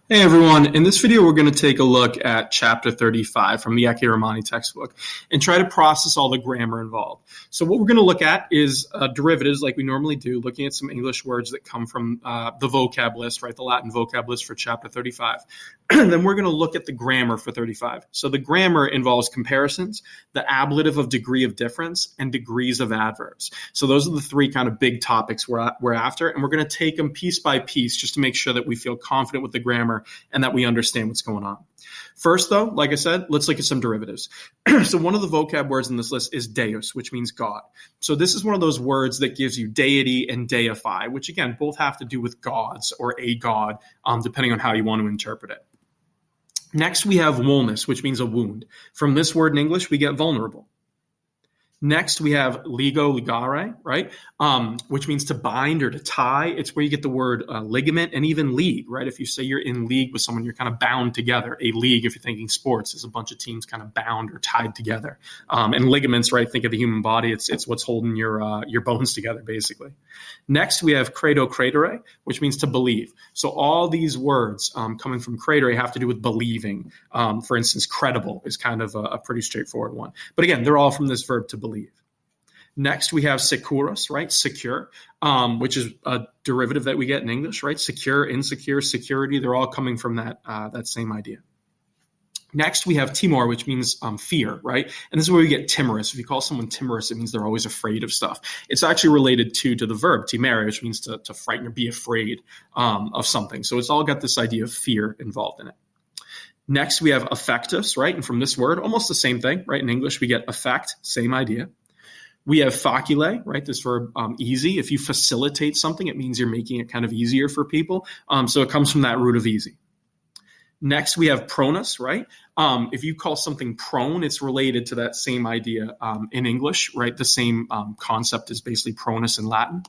Hey everyone, in this video we're going to take a look at chapter 35 from the Ecce Romani textbook and try to process all the grammar involved. So what we're going to look at is derivatives like we normally do, looking at some English words that come from the vocab list, right, the Latin vocab list for chapter 35. Then we're going to look at the grammar for 35. So the grammar involves comparisons, the ablative of degree of difference, and degrees of adverbs. So those are the three kind of big topics we're after, and we're going to take them piece by piece just to make sure that we feel confident with the grammar and that we understand what's going on. First, though, like I said, let's look at some derivatives. So one of the vocab words in this list is deus, which means God. So this is one of those words that gives you deity and deify, which again, both have to do with gods or a god, depending on how you want to interpret it. Next, we have vulnus, which means a wound. From this word in English, we get vulnerable. Next, we have ligo, ligare, right, which means to bind or to tie. It's where you get the word ligament and even league, right? If you say you're in league with someone, you're kind of bound together. A league, if you're thinking sports, is a bunch of teams kind of bound or tied together. And ligaments, right, think of the human body. It's what's holding your bones together, basically. Next, we have credo, credere, which means to believe. So all these words coming from credere have to do with believing. For instance, credible is kind of a pretty straightforward one. But again, they're all from this verb to believe. Next, we have securos, right? Secure, which is a derivative that we get in English, right? Secure, insecure, security. They're all coming from that same idea. Next, we have timor, which means fear, right? And this is where we get timorous. If you call someone timorous, it means they're always afraid of stuff. It's actually related to the verb timere, which means to frighten or be afraid of something. So it's all got this idea of fear involved in it. Next, we have affectus, right? And from this word, almost the same thing, right? In English, we get affect, same idea. We have facile, right? This verb, easy. If you facilitate something, it means you're making it kind of easier for people. So it comes from that root of easy. Next, we have pronus, right? If you call something prone, it's related to that same idea in English, right? The same concept is basically pronus in Latin,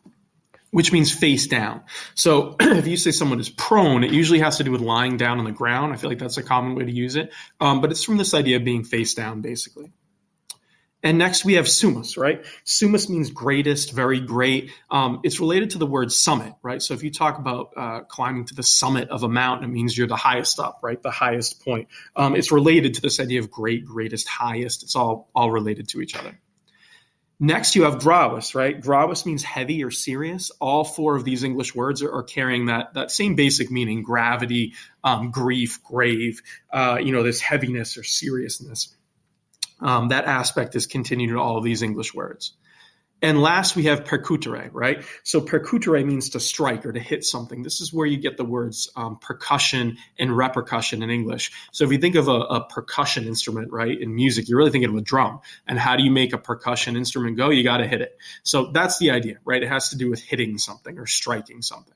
which means face down. So if you say someone is prone, it usually has to do with lying down on the ground. I feel like that's a common way to use it. But it's from this idea of being face down, basically. And next we have summus, right? Summus means greatest, very great. It's related to the word summit, right? So if you talk about climbing to the summit of a mountain, it means you're the highest up, right? The highest point. It's related to this idea of great, greatest, highest. It's all related to each other. Next, you have gravis, right? Gravis means heavy or serious. All four of these English words are carrying that same basic meaning: gravity, grief, grave, this heaviness or seriousness. That aspect is continued in all of these English words. And last, we have percutere, right? So percutere means to strike or to hit something. This is where you get the words percussion and repercussion in English. So if you think of a percussion instrument, right, in music, you're really thinking of a drum. And how do you make a percussion instrument go? You got to hit it. So that's the idea, right? It has to do with hitting something or striking something.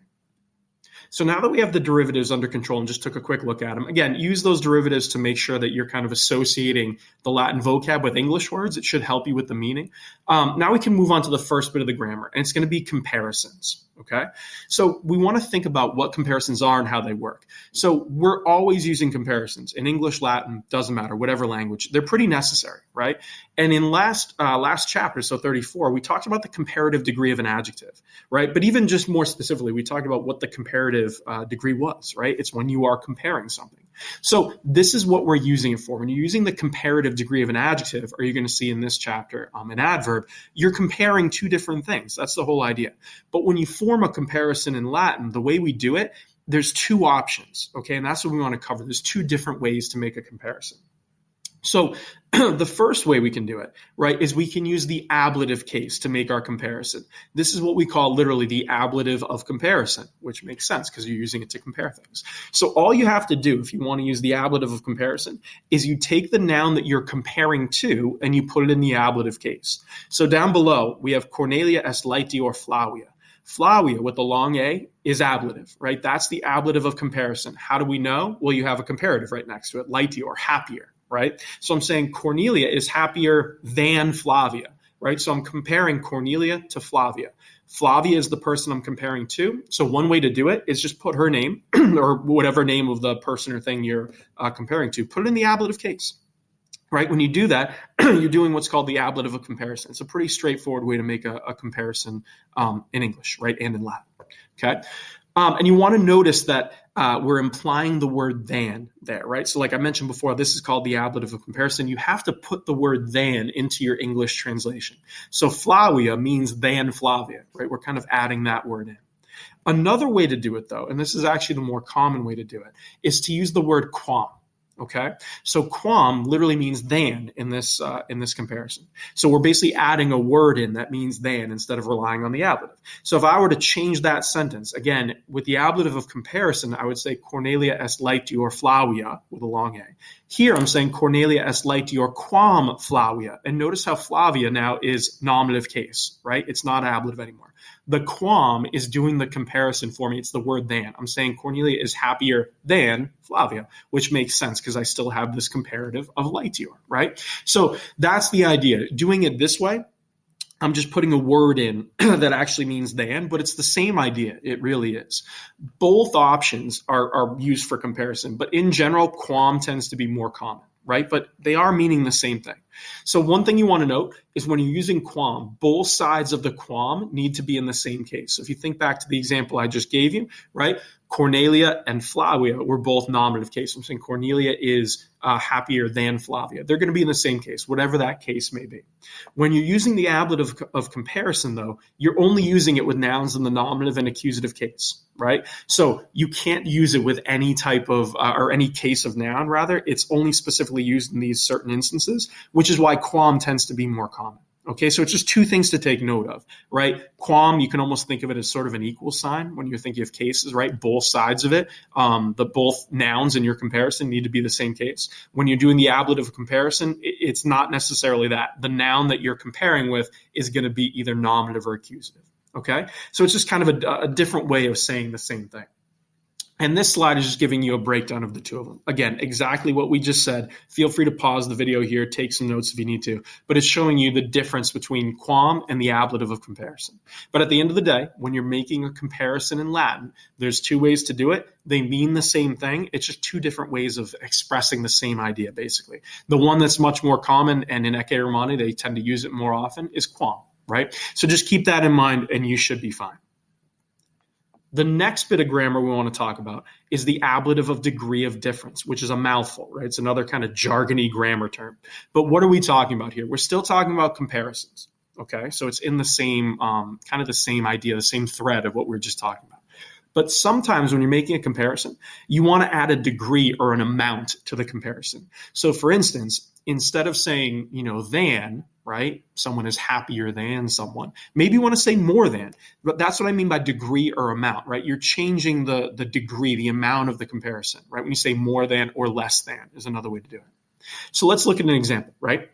So now that we have the derivatives under control and just took a quick look at them, again, use those derivatives to make sure that you're kind of associating the Latin vocab with English words. It should help you with the meaning. Now we can move on to the first bit of the grammar, and it's going to be comparisons. Okay, so we want to think about what comparisons are and how they work. So we're always using comparisons in English, Latin, doesn't matter, whatever language. They're pretty necessary, right? And in last chapter, so 34, we talked about the comparative degree of an adjective, right? But even just more specifically, we talked about what the comparative degree was, right? It's when you are comparing something. So this is what we're using it for. When you're using the comparative degree of an adjective, or you're going to see in this chapter an adverb, you're comparing two different things. That's the whole idea. But when you form a comparison in Latin, the way we do it, there's two options, okay? And that's what we want to cover. There's two different ways to make a comparison. So the first way we can do it, right, is we can use the ablative case to make our comparison. This is what we call literally the ablative of comparison, which makes sense because you're using it to compare things. So all you have to do if you want to use the ablative of comparison is you take the noun that you're comparing to and you put it in the ablative case. So down below, we have Cornelia est laetior Flavia. Flavia with the long A is ablative, right? That's the ablative of comparison. How do we know? Well, you have a comparative right next to it, laetior, happier. Right? So I'm saying Cornelia is happier than Flavia, right? So I'm comparing Cornelia to Flavia. Flavia is the person I'm comparing to. So one way to do it is just put her name or whatever name of the person or thing you're comparing to, put it in the ablative case, right? When you do that, you're doing what's called the ablative of comparison. It's a pretty straightforward way to make a comparison in English, right? And in Latin, okay? And you want to notice that we're implying the word than there, right? So like I mentioned before, this is called the ablative of comparison. You have to put the word than into your English translation. So Flavia means than Flavia, right? We're kind of adding that word in. Another way to do it, though, and this is actually the more common way to do it, is to use the word quam. Okay, so quam literally means than in this comparison. So we're basically adding a word in that means than instead of relying on the ablative. So if I were to change that sentence, again, with the ablative of comparison, I would say Cornelia est laetior Flavia with a long A. Here I'm saying Cornelia est laetior quam Flavia. And notice how Flavia now is nominative case, right? It's not ablative anymore. The quam is doing the comparison for me. It's the word than. I'm saying Cornelia is happier than Flavia, which makes sense because I still have this comparative of laetior, right? So that's the idea. Doing it this way, I'm just putting a word in that actually means than, but it's the same idea. It really is. Both options are used for comparison, but in general, quam tends to be more common, right? But they are meaning the same thing. So one thing you want to note is when you're using quam, both sides of the quam need to be in the same case. So if you think back to the example I just gave you, right? Cornelia and Flavia were both nominative case. I'm saying Cornelia is happier than Flavia. They're going to be in the same case, whatever that case may be. When you're using the ablative of comparison, though, you're only using it with nouns in the nominative and accusative case, right? So you can't use it with any type of, or any case of noun, rather. It's only specifically used in these certain instances, which is why quam tends to be more common. Okay, so it's just two things to take note of, right? Quam, you can almost think of it as sort of an equal sign when you're thinking of cases, right? Both sides of it, both nouns in your comparison need to be the same case. When you're doing the ablative of comparison, it's not necessarily that. The noun that you're comparing with is going to be either nominative or accusative, okay? So it's just kind of a different way of saying the same thing. And this slide is just giving you a breakdown of the two of them. Again, exactly what we just said. Feel free to pause the video here, take some notes if you need to. But it's showing you the difference between quam and the ablative of comparison. But at the end of the day, when you're making a comparison in Latin, there's two ways to do it. They mean the same thing. It's just two different ways of expressing the same idea, basically. The one that's much more common, and in Ecce Romani, they tend to use it more often, is quam, right? So just keep that in mind, and you should be fine. The next bit of grammar we want to talk about is the ablative of degree of difference, which is a mouthful, right? It's another kind of jargony grammar term. But what are we talking about here? We're still talking about comparisons, okay? So it's in the same, kind of the same idea, the same thread of what we were just talking about. But sometimes when you're making a comparison, you want to add a degree or an amount to the comparison. So for instance, instead of saying, than, right? Someone is happier than someone. Maybe you want to say more than, but that's what I mean by degree or amount, right? You're changing the degree, the amount of the comparison, right? When you say more than or less than is another way to do it. So let's look at an example, right?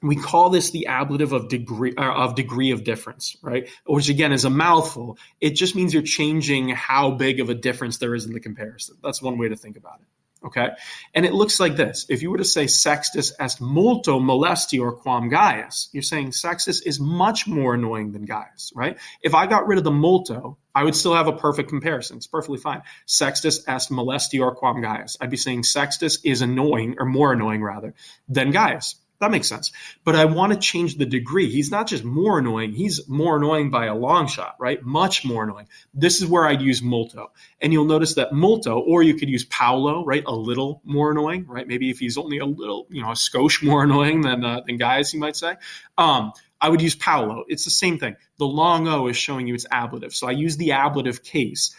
We call this the ablative of degree of difference, right? Which again is a mouthful. It just means you're changing how big of a difference there is in the comparison. That's one way to think about it. Okay, and it looks like this. If you were to say Sextus est multo molestior quam Gaius, you're saying Sextus is much more annoying than Gaius, right? If I got rid of the multo, I would still have a perfect comparison. It's perfectly fine. Sextus est molestior quam Gaius. I'd be saying Sextus is annoying, or more annoying rather, than Gaius. That makes sense. But I want to change the degree. He's not just more annoying. He's more annoying by a long shot, right? Much more annoying. This is where I'd use molto. And you'll notice that molto, or you could use paulo, right? A little more annoying, right? Maybe if he's only a little, a skosh more annoying than Gaius, you might say. I would use paulo. It's the same thing. The long O is showing you it's ablative. So I use the ablative case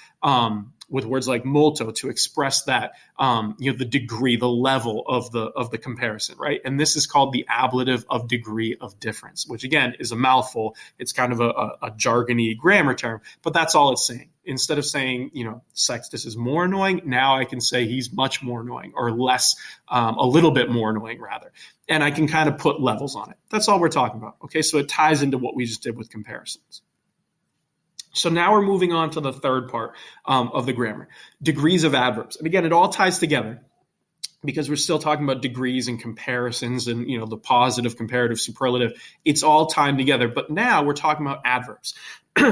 with words like molto to express that, the degree, the level of the comparison, right? And this is called the ablative of degree of difference, which again is a mouthful. It's kind of a jargony grammar term, but that's all it's saying. Instead of saying, Sextus is more annoying, now I can say he's much more annoying, or less, a little bit more annoying rather. And I can kind of put levels on it. That's all we're talking about. Okay, so it ties into what we just did with comparisons. So now we're moving on to the third part of the grammar, degrees of adverbs. And again, it all ties together because we're still talking about degrees and comparisons and, the positive, comparative, superlative. It's all tied together. But now we're talking about adverbs.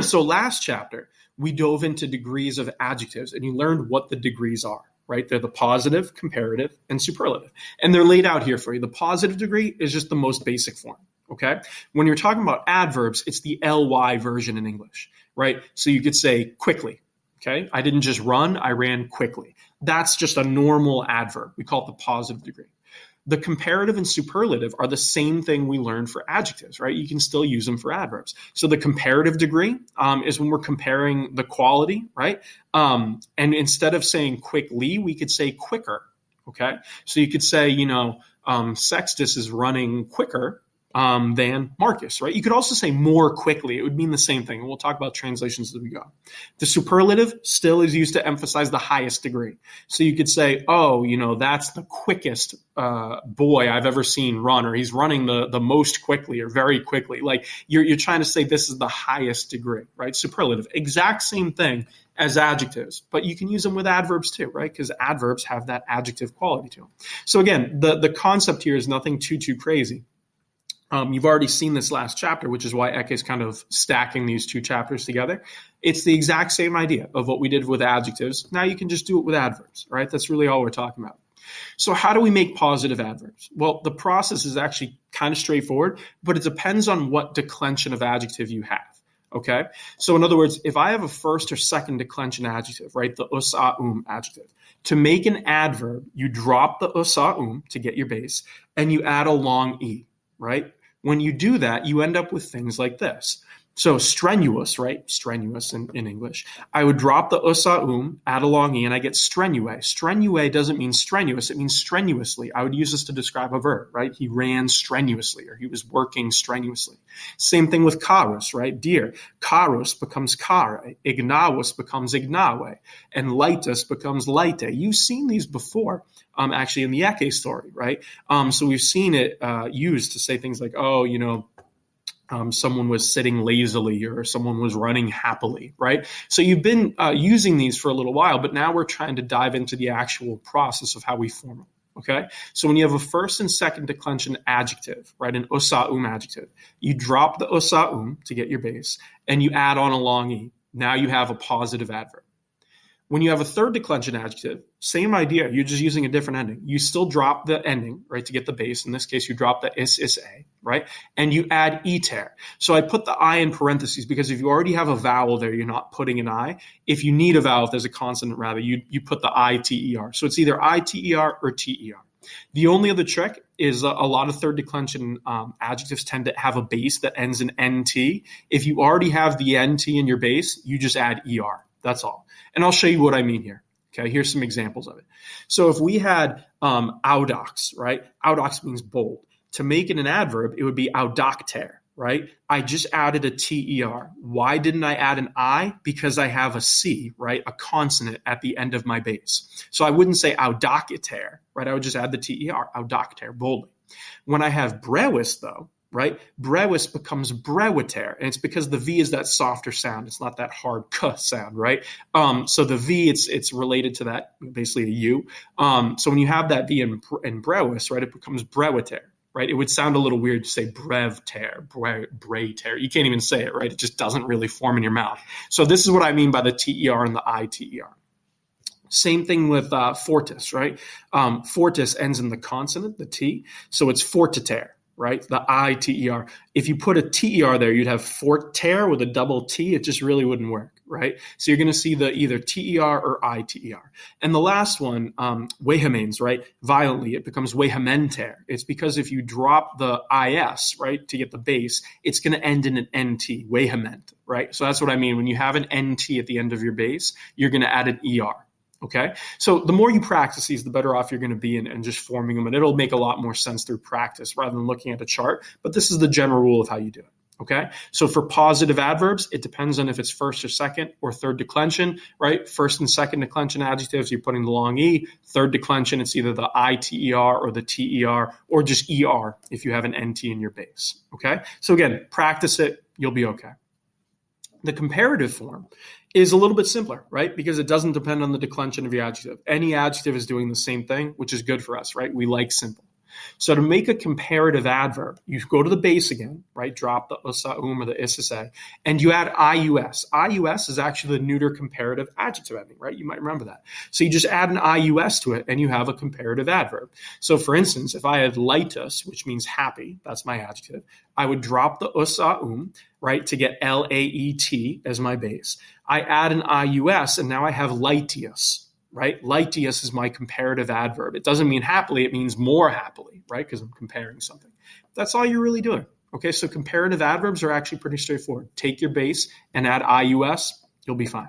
So last chapter, we dove into degrees of adjectives, and you learned what the degrees are, right? They're the positive, comparative, and superlative. And they're laid out here for you. The positive degree is just the most basic form, okay? When you're talking about adverbs, it's the ly version in English, right? So you could say quickly, Okay, I didn't just run, I ran quickly. That's just a normal adverb. We call it the positive degree. The comparative and superlative are the same thing we learned for adjectives, right? You can still use them for adverbs. So the comparative degree is when we're comparing the quality, right? And instead of saying quickly, we could say quicker, okay? So you could say, Sextus is running quicker than Marcus, right? You could also say more quickly. It would mean the same thing. And we'll talk about translations as we go. The superlative still is used to emphasize the highest degree. So you could say, that's the quickest boy I've ever seen run, or he's running the most quickly or very quickly. Like you're trying to say this is the highest degree, right? Superlative, exact same thing as adjectives, but you can use them with adverbs too, right? Because adverbs have that adjective quality to them. So again, the concept here is nothing too crazy. You've already seen this last chapter, which is why Ecce is kind of stacking these two chapters together. It's the exact same idea of what we did with adjectives. Now you can just do it with adverbs, right? That's really all we're talking about. So how do we make positive adverbs? Well, the process is actually kind of straightforward, but it depends on what declension of adjective you have. Okay? So in other words, if I have a first or second declension adjective, right, the us, adjective, to make an adverb, you drop the us, to get your base, and you add a long e, right? When you do that, you end up with things like this. So strenuous, right? Strenuous in English. I would drop the us, add a long e, and I get strenue. Strenue doesn't mean strenuous. It means strenuously. I would use this to describe a verb, right? He ran strenuously, or he was working strenuously. Same thing with carus, right? Deer. Carus becomes care. Ignavus becomes ignawe. And lightus becomes laite. You've seen these before, actually in the Ecce story, right? So we've seen it used to say things like, someone was sitting lazily or someone was running happily, right? So you've been using these for a little while, but now we're trying to dive into the actual process of how we form them, okay? So when you have a first and second declension adjective, right, an us, adjective, you drop the us, to get your base, and you add on a long e. Now you have a positive adverb. When you have a third declension adjective, same idea. You're just using a different ending. You still drop the ending, right, to get the base. In this case, you drop the is-a, right? And you add iter. So I put the I in parentheses because if you already have a vowel there, you're not putting an I. If you need a vowel, if there's a consonant rather, you put the I-T-E-R. So it's either I-T-E-R or T-E-R. The only other trick is a lot of third declension adjectives tend to have a base that ends in NT. If you already have the NT in your base, you just add ER. That's all. And I'll show you what I mean here. Okay, here's some examples of it. So if we had audax, right? Audax means bold. To make it an adverb, it would be audacter, right? I just added a T-E-R. Why didn't I add an I? Because I have a C, right? A consonant at the end of my base. So I wouldn't say audaciter, right? I would just add the T-E-R, audacter, boldly. When I have brewis, though, right? Brewis becomes brewiter, and it's because the V is that softer sound. It's not that hard k sound, right? So the V, it's related to that, basically a U. So when you have that V in brewis, right, it becomes brewiter, right? It would sound a little weird to say brevter, brayter. You can't even say it, right? It just doesn't really form in your mouth. So this is what I mean by the T-E-R and the I-T-E-R. Same thing with fortis, right? Fortis ends in the consonant, the T, so it's fortiter. Right? The I-T-E-R. If you put a T-E-R there, you'd have forter with a double T. It just really wouldn't work, right? So you're going to see the either T-E-R or I-T-E-R. And the last one, vehemens, right? Violently, it becomes vehementer. It's because if you drop the I-S, right, to get the base, it's going to end in an N-T, vehement, right? So that's what I mean. When you have an N-T at the end of your base, you're going to add an E-R. Okay, so the more you practice these, the better off you're going to be in just forming them. And it'll make a lot more sense through practice rather than looking at a chart. But this is the general rule of how you do it. Okay, so for positive adverbs, it depends on if it's first or second or third declension, right? First and second declension adjectives, you're putting the long E. Third declension, it's either the I-T-E-R or the T-E-R or just E-R if you have an N-T in your base. Okay, so again, practice it, you'll be okay. The comparative form is a little bit simpler, right? Because it doesn't depend on the declension of your adjective. Any adjective is doing the same thing, which is good for us, right? We like simple. So to make a comparative adverb, you go to the base again, right? Drop the usa, or the issa, and you add ius. Ius is actually the neuter comparative adjective ending, right? You might remember that. So you just add an ius to it, and you have a comparative adverb. So for instance, if I had laetus, which means happy, that's my adjective, I would drop the usa, right, to get laet as my base. I add an ius, and now I have laetius. Right? Laetius is my comparative adverb. It doesn't mean happily, it means more happily, right? Because I'm comparing something. That's all you're really doing. Okay, so comparative adverbs are actually pretty straightforward. Take your base and add ius, you'll be fine.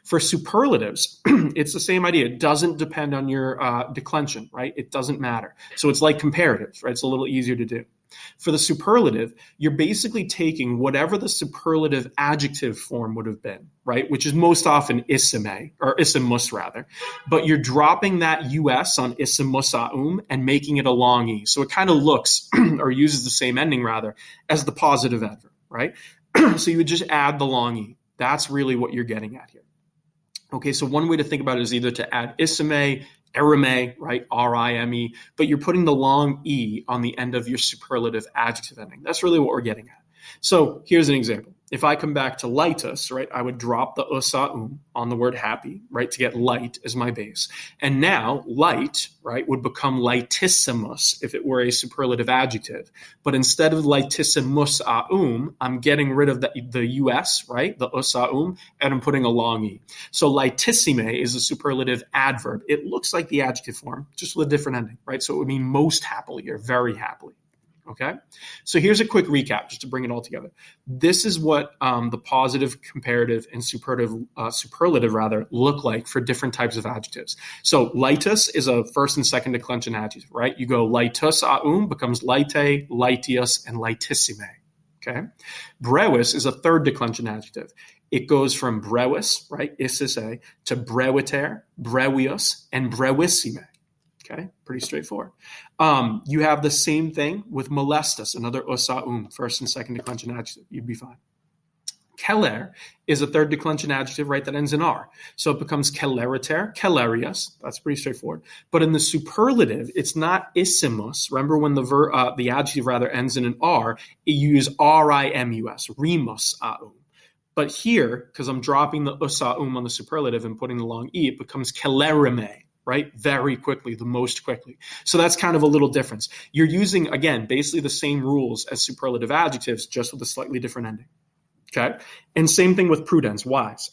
For superlatives, it's the same idea. It doesn't depend on your declension, right? It doesn't matter. So it's like comparatives, right? It's a little easier to do. For the superlative, you're basically taking whatever the superlative adjective form would have been, right? Which is most often issime, or issemus rather. But you're dropping that us on issemus and making it a long e. So it kind of looks, or uses the same ending rather, as the positive adverb, right? So you would just add the long e. That's really what you're getting at here. Okay, so one way to think about it is either to add issime, erime, right, rime, but you're putting the long e on the end of your superlative adjective ending. That's really what we're getting at. So here's an example. If I come back to lightus, right, I would drop the usa on the word happy, right, to get light as my base. And now light, right, would become lightissimus if it were a superlative adjective. But instead of lightissimus I'm getting rid of the us, right, the usa and I'm putting a long e. So lightissime is a superlative adverb. It looks like the adjective form, just with a different ending, right? So it would mean most happily or very happily. Okay, so here's a quick recap just to bring it all together. This is what the positive, comparative, and superlative look like for different types of adjectives. So lightus is a first and second declension adjective, right? You go lightus becomes lighte, lightius, and lightissime. Okay, brewis is a third declension adjective. It goes from brewis, right, issise, to brewiter, brevius, and brevissime. Okay, pretty straightforward. You have the same thing with molestus, another usa first and second declension adjective. You'd be fine. Keller is a third declension adjective, right, that ends in R. So it becomes kelleriter, kellerius. That's pretty straightforward. But in the superlative, it's not issimus. Remember when the adjective ends in an R, you use rimus, remus But here, because I'm dropping the usa on the superlative and putting the long e, it becomes kellerime. Right? Very quickly, the most quickly. So that's kind of a little difference. You're using, again, basically the same rules as superlative adjectives, just with a slightly different ending. Okay? And same thing with prudens, wise.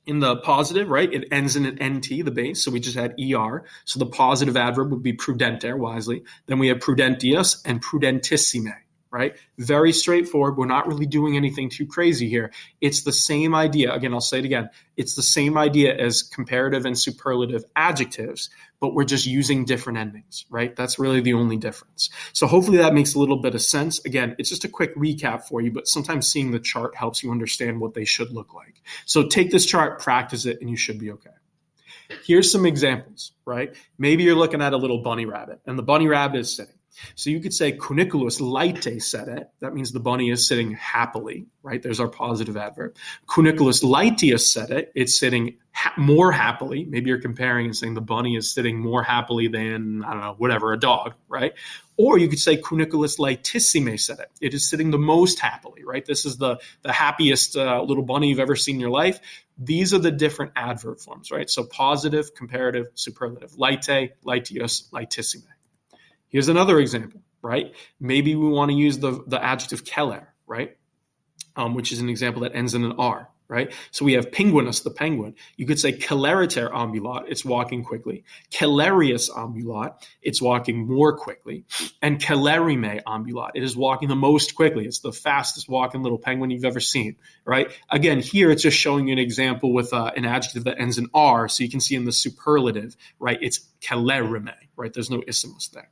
In the positive, right, it ends in an nt, the base, so we just had er. So the positive adverb would be prudenter, wisely. Then we have prudentius and prudentissime. Right? Very straightforward. We're not really doing anything too crazy here. It's the same idea. Again, I'll say it again. It's the same idea as comparative and superlative adjectives, but we're just using different endings, right? That's really the only difference. So hopefully that makes a little bit of sense. Again, it's just a quick recap for you, but sometimes seeing the chart helps you understand what they should look like. So take this chart, practice it, and you should be okay. Here's some examples, right? Maybe you're looking at a little bunny rabbit, and the bunny rabbit is sitting. So you could say cuniculus laete sede. That means the bunny is sitting happily, right? There's our positive adverb. Cuniculus laetius sede. It's sitting more happily. Maybe you're comparing and saying the bunny is sitting more happily than, I don't know, whatever, a dog, right? Or you could say cuniculus laetissime sede. It is sitting the most happily, right? This is the happiest little bunny you've ever seen in your life. These are the different adverb forms, right? So positive, comparative, superlative. Laete, laetius, laetissime. Here's another example, right? Maybe we want to use the adjective keller, right? Which is an example that ends in an R, right? So we have penguinus, the penguin. You could say celeriter ambulat, it's walking quickly. Celerius ambulat, it's walking more quickly. And celerime ambulat, it is walking the most quickly. It's the fastest walking little penguin you've ever seen, right? Again, here it's just showing you an example with an adjective that ends in R, so you can see in the superlative, right? It's celerime, right? There's no issemus there.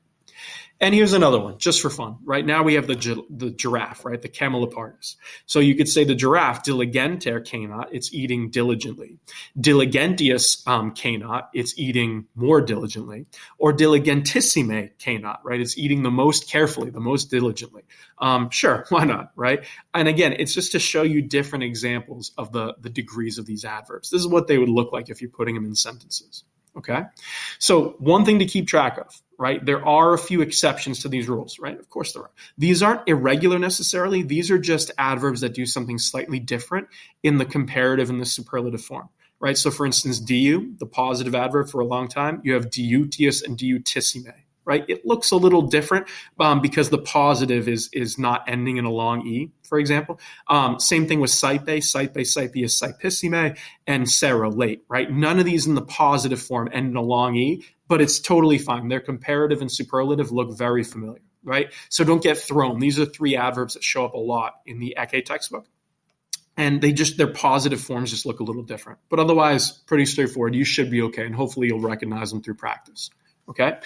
And here's another one, just for fun. Right now we have the giraffe, right? The camelopardalis. So you could say the giraffe, diligenter canat, it's eating diligently. Diligentius canat, it's eating more diligently. Or diligentissime canat, right? It's eating the most carefully, the most diligently. Sure, why not, right? And again, it's just to show you different examples of the degrees of these adverbs. This is what they would look like if you're putting them in sentences. Okay, so one thing to keep track of, right? There are a few exceptions to these rules, right? Of course there are. These aren't irregular necessarily. These are just adverbs that do something slightly different in the comparative and the superlative form, right? So for instance, du, the positive adverb for a long time, you have diutius and diutissime, right? It looks a little different because the positive is not ending in a long E, for example. Same thing with saipe, saipius, saipissime, and sero, late, right? None of these in the positive form end in a long E, but it's totally fine. Their comparative and superlative look very familiar, right? So don't get thrown. These are three adverbs that show up a lot in the Ecce textbook. And their positive forms just look a little different. But otherwise, pretty straightforward. You should be okay, and hopefully you'll recognize them through practice. Okay.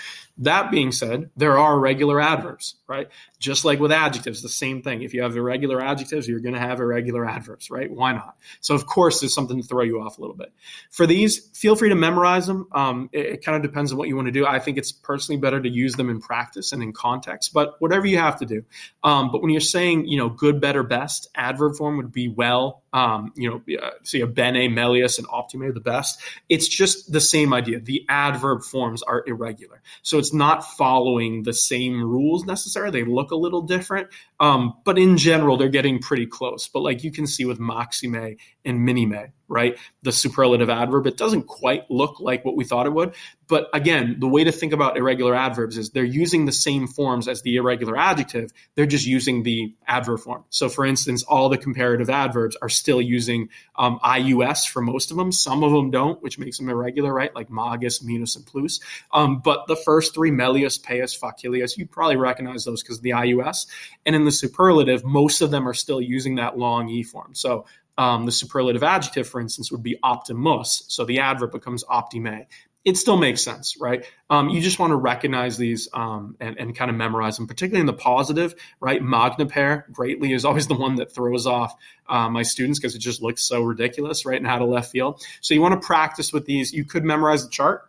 That being said, there are irregular adverbs, right? Just like with adjectives, the same thing. If you have irregular adjectives, you're going to have irregular adverbs, right? Why not? So of course, there's something to throw you off a little bit. For these, feel free to memorize them. It kind of depends on what you want to do. I think it's personally better to use them in practice and in context, but whatever you have to do. But when you're saying, good, better, best, adverb form would be well, so you have bene, melius, and optime, the best. It's just the same idea. The adverb forms are irregular. So it's not following the same rules necessarily. They look a little different, but in general, they're getting pretty close. But like you can see with maxime and minime, right? The superlative adverb, it doesn't quite look like what we thought it would. But again, the way to think about irregular adverbs is they're using the same forms as the irregular adjective. They're just using the adverb form. So for instance, all the comparative adverbs are still using ius for most of them. Some of them don't, which makes them irregular, right? Like magus, minus, and plus. But the first three, melius, paius, facilius, you probably recognize those because of the ius. And in the superlative, most of them are still using that long E form. So the superlative adjective, for instance, would be optimus. So the adverb becomes optime. It still makes sense, right? You just want to recognize these and kind of memorize them, particularly in the positive, right? Magnipair, greatly, is always the one that throws off my students because it just looks so ridiculous, right? And out of left field. So you want to practice with these. You could memorize the chart,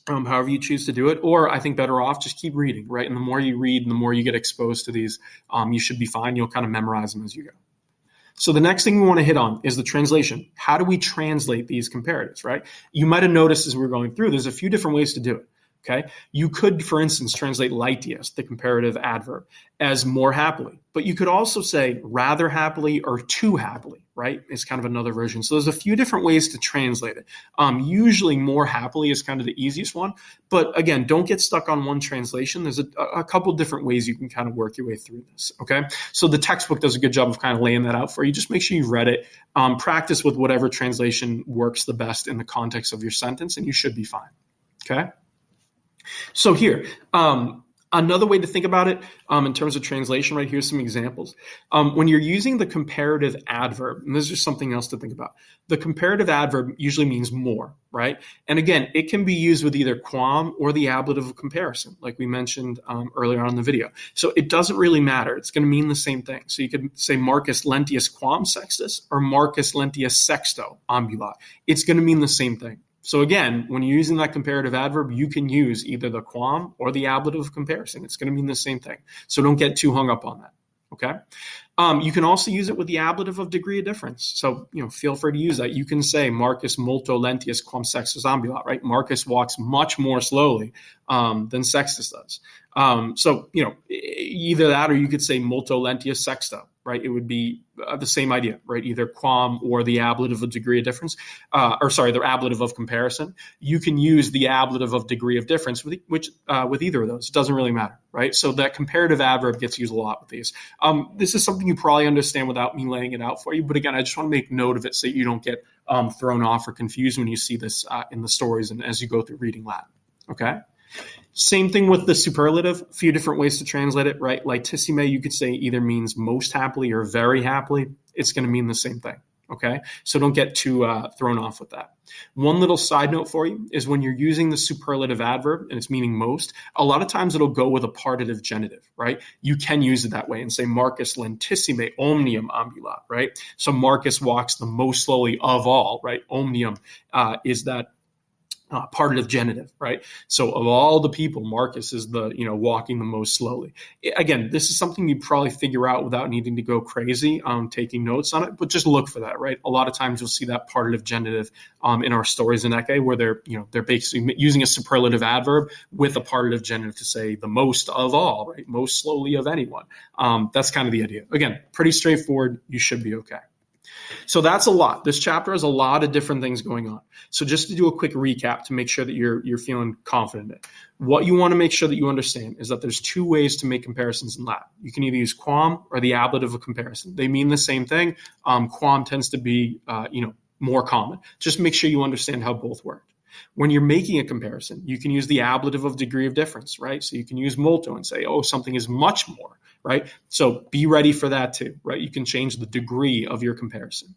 however you choose to do it, or I think better off, just keep reading, right? And the more you read and the more you get exposed to these, you should be fine. You'll kind of memorize them as you go. So the next thing we want to hit on is the translation. How do we translate these comparatives, right? You might have noticed as we're going through, there's a few different ways to do it, okay? You could, for instance, translate laetius, the comparative adverb, as more happily. But you could also say rather happily or too happily, right? It's kind of another version. So there's a few different ways to translate it. Usually more happily is kind of the easiest one. But again, don't get stuck on one translation. There's a couple different ways you can kind of work your way through this, okay? So the textbook does a good job of kind of laying that out for you. Just make sure you've read it. Practice with whatever translation works the best in the context of your sentence, and you should be fine, okay? So here, another way to think about it in terms of translation, right, here's some examples. When you're using the comparative adverb, and this is just something else to think about, the comparative adverb usually means more, right? And again, it can be used with either quam or the ablative of comparison, like we mentioned earlier on in the video. So it doesn't really matter. It's going to mean the same thing. So you could say Marcus lentius quam sextus or Marcus lentius sexto ambulat. It's going to mean the same thing. So again, when you're using that comparative adverb, you can use either the quam or the ablative of comparison. It's going to mean the same thing. So don't get too hung up on that, okay? You can also use it with the ablative of degree of difference. So, feel free to use that. You can say Marcus multo lentius quam sextus ambulat, right? Marcus walks much more slowly than Sextus does. So, either that or you could say multo lentius sexto, right? It would be the same idea, right? Either quam or the ablative of degree of difference, the ablative of comparison. You can use the ablative of degree of difference with either of those. It doesn't really matter, right? So that comparative adverb gets used a lot with these. This is something you probably understand without me laying it out for you. But again, I just want to make note of it so you don't get thrown off or confused when you see this in the stories and as you go through reading Latin, okay? Same thing with the superlative, a few different ways to translate it, right? Laetissime, you could say either means most happily or very happily. It's going to mean the same thing, okay? So don't get too thrown off with that. One little side note for you is when you're using the superlative adverb and it's meaning most, a lot of times it'll go with a partitive genitive, right? You can use it that way and say Marcus lentissime omnium ambulat, right? So Marcus walks the most slowly of all, right? Omnium is that partitive genitive, right? So of all the people, Marcus is the, walking the most slowly. Again, this is something you probably figure out without needing to go crazy taking notes on it, but just look for that, right? A lot of times you'll see that partitive genitive in our stories in Ecce where they're basically using a superlative adverb with a partitive genitive to say the most of all, right? Most slowly of anyone. That's kind of the idea. Again, pretty straightforward. You should be okay. So that's a lot. This chapter has a lot of different things going on. So just to do a quick recap to make sure that you're feeling confident in it. What you want to make sure that you understand is that there's two ways to make comparisons in Latin. You can either use quam or the ablative of comparison. They mean the same thing. Quam tends to be more common. Just make sure you understand how both work. When you're making a comparison, you can use the ablative of degree of difference, right? So you can use molto and say, oh, something is much more, right? So be ready for that too, right? You can change the degree of your comparison.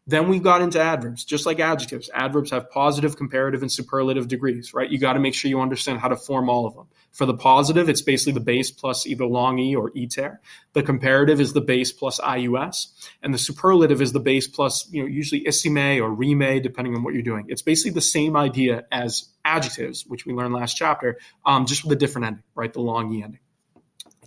Then we got into adverbs, just like adjectives. Adverbs have positive, comparative, and superlative degrees, right? You got to make sure you understand how to form all of them. For the positive, it's basically the base plus either long E or iter. The comparative is the base plus ius. And the superlative is the base plus, usually issime or rime, depending on what you're doing. It's basically the same idea as adjectives, which we learned last chapter, just with a different ending, right? The long E ending.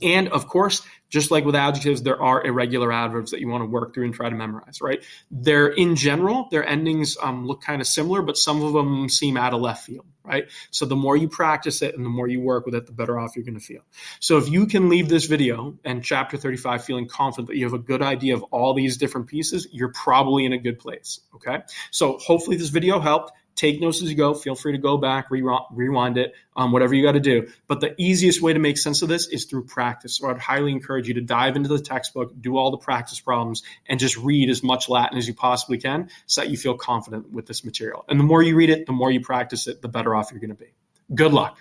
And of course, just like with adjectives, there are irregular adverbs that you want to work through and try to memorize, right? In general, their endings look kind of similar, but some of them seem out of left field, right? So the more you practice it and the more you work with it, the better off you're going to feel. So if you can leave this video and chapter 35 feeling confident that you have a good idea of all these different pieces, you're probably in a good place, okay? So hopefully this video helped. Take notes as you go. Feel free to go back, rewind it, whatever you got to do. But the easiest way to make sense of this is through practice. So I'd highly encourage you to dive into the textbook, do all the practice problems, and just read as much Latin as you possibly can so that you feel confident with this material. And the more you read it, the more you practice it, the better off you're going to be. Good luck.